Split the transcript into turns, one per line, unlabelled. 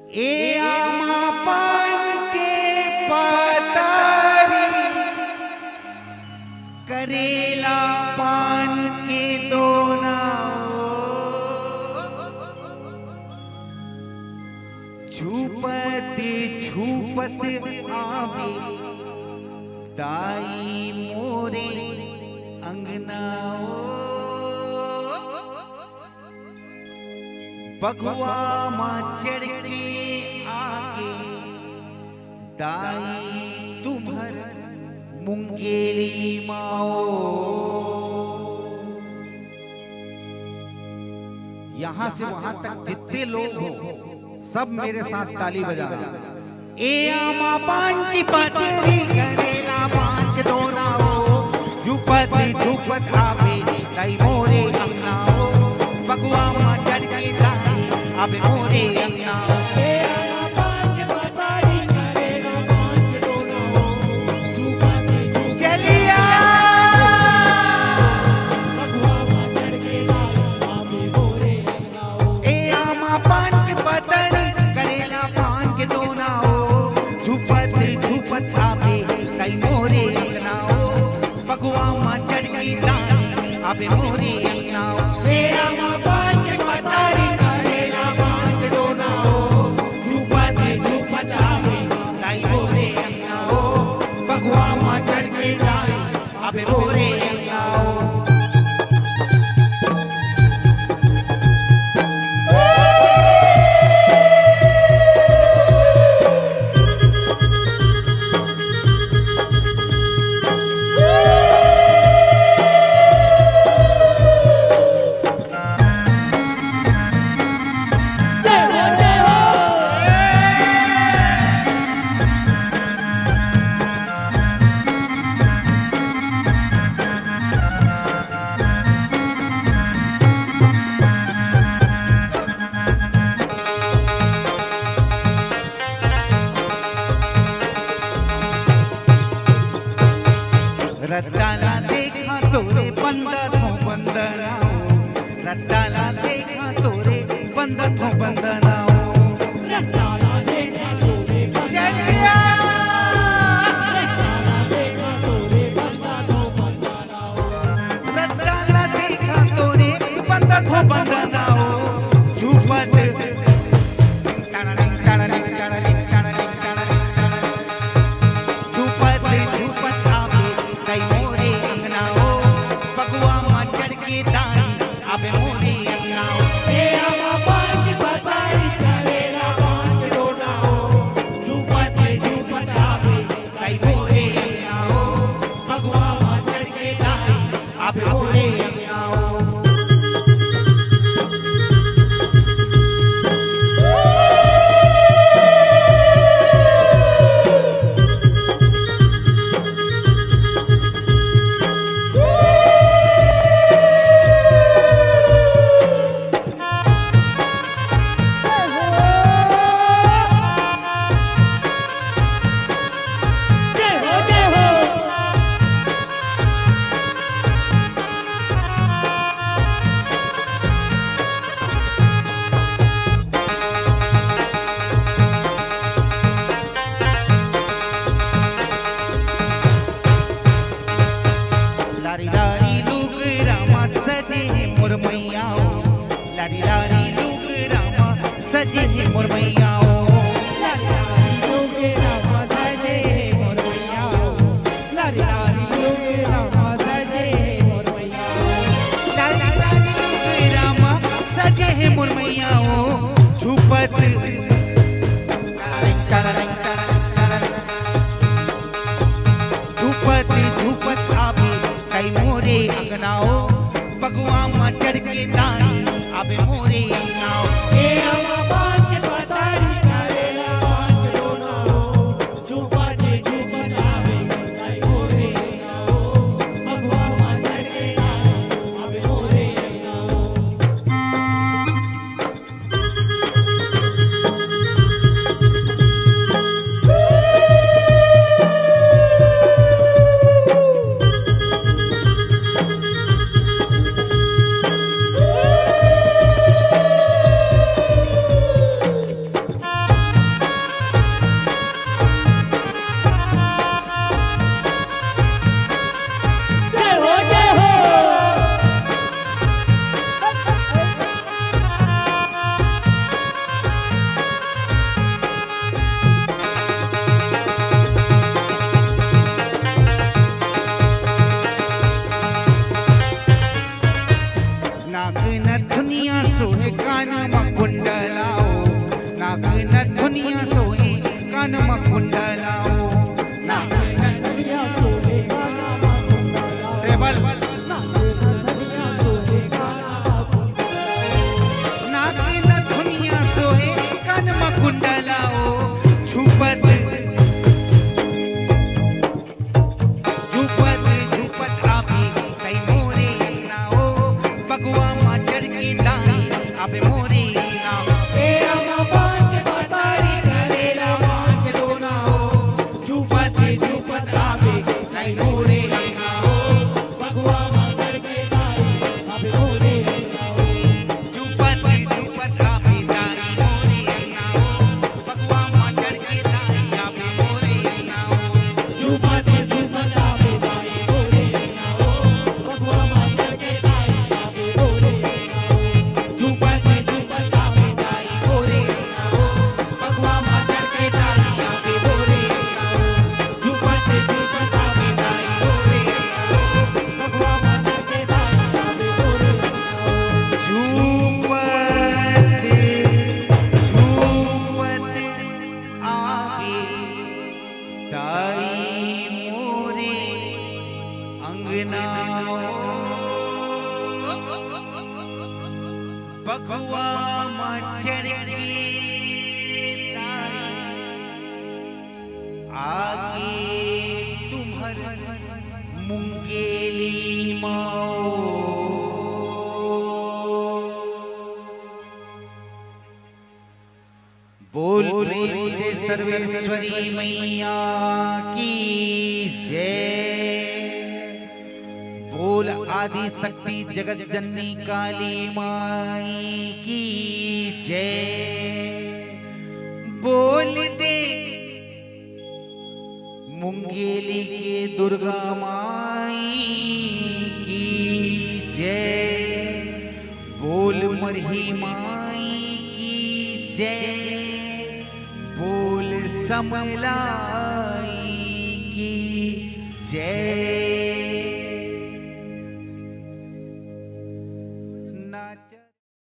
ए आमा पान के पतारी, करेला पान के दोना, छुपत छुपत आवे दाई मोरे अंगनाओ। बगुआ माँ चढ़ के आगे दाई तुम्हर मुंगेरी माओ। यहां से वहां तक जितने लोग हो सब मेरे साथ ताली बजाना। ए आमा पान की पतरी, करेला पान के दोना हो, झुपत झुपत आवे दाई मोरे अंगनाओ। बगुआ माँ चढ़ के दाई आवे मोरे अंगनाओ। ए आमा पान के पतरी, करेला पान के दोना हो, झुपत झुपत चलिया बगुआ माँ चढ़ के दाई आवे मोरे अंगनाओ। ए आमा पान के पतरी, करेला पान के दोना हो, झुपत झुपत आवे दाई मोरे अंगनाओ। बगुआ माँ चढ़ के दाई आवे मोरे अंगनाओ। ए आमा पान के पतरी, करेला पान के दोना हो, झुपत झुपत आवे दाई मोरे अंगनाओ। बगुआ माँ चढ़ के दाई आवे मोरे अंगनाओ। रट्टाला देखा तोरे बंदथों बंदनाओ, रट्टाला देखा तोरे बंदथों बंदनाओ। रट्टाला देखा तोरे चलिया, रट्टाला देखा तोरे बंदथों बंदनाओ, रट्टाला देखा तोरे बंदथों बंदनाओ। झुपत लारी लारी लूक रामा सजे है मोर मैयाओ, लारी लारी लूक रामा सजे है मोर मैयाओ। लारी लारी लूक रामा सजे है मोर मैयाओ, लारी लारी लूक रामा सजे है मोर मैयाओ। लारी लारी लूक रामा सजे है मोर मैयाओ। झुपत झुपत झुपत आवे दाई मोरे अंगनाओ। बगुआ माँ चढ़ के दाई आवे मोरे अंगनाओ। ए आमा पान के पतरी, करेला पान के दोना हो, झुपत झुपत आवे दाई मोरे अंगनाओ। बगुआ माँ चढ़ के दाई आवे मोरे अंगनाओ। कुंडलाओ नाक नथुनिया सोहे कान में कुंडलाओ नाक
नथुनिया सोहे काना में कुंडलाओ
ट्रेबल
नथुनिया सोहे काना में कुंडलाओ
नाक नथुनिया सोहे कान में कुंडलाओ झूपत झूपत झूपत आवे कई मोरे अंगनाओ बगुआ मां चढ़ के दाई आवे मोरे अंगनाओ
ए आमा पान के पतारी करेला पान के दोनाओ
झूपत झूपत आवे कई मोरे अंगनाओ
बगुआ मांगड़ के दाई अबे मोरे अंगनाओ
झूपत झूपत आवे दाई मोरे अंगनाओ बगुआ मां चढ़ के दाई आवे मोरे अंगनाओ
झूपत झूपत आवे दाई मोरे अंगनाओ बगुआ मांगड़ के दाई अबे मोरे अंगनाओ
झूपत झूपत आवे दाई मोरे अंगनाओ बगुआ मां चढ़ के दाई आवे मोरे अंगनाओ झूपत झूपत आवे दाई मोरे अंगनाओ
बगुआ मांगड़ के दाई अबे मोरे अंगनाओ
झूपत झूपत आवे दाई मोरे अंगनाओ बगुआ मां चढ़ के दाई आगे तुम्हर मुंगेली माओ बोल प्रेम से सर्वेश्वरी मैया की जय बोल आदि शक्ति जगत जननी काली माई की जय बोल दे मुंगेली के दुर्गा माई की जय बोल मरही माई की जय बोल समलाई की जय।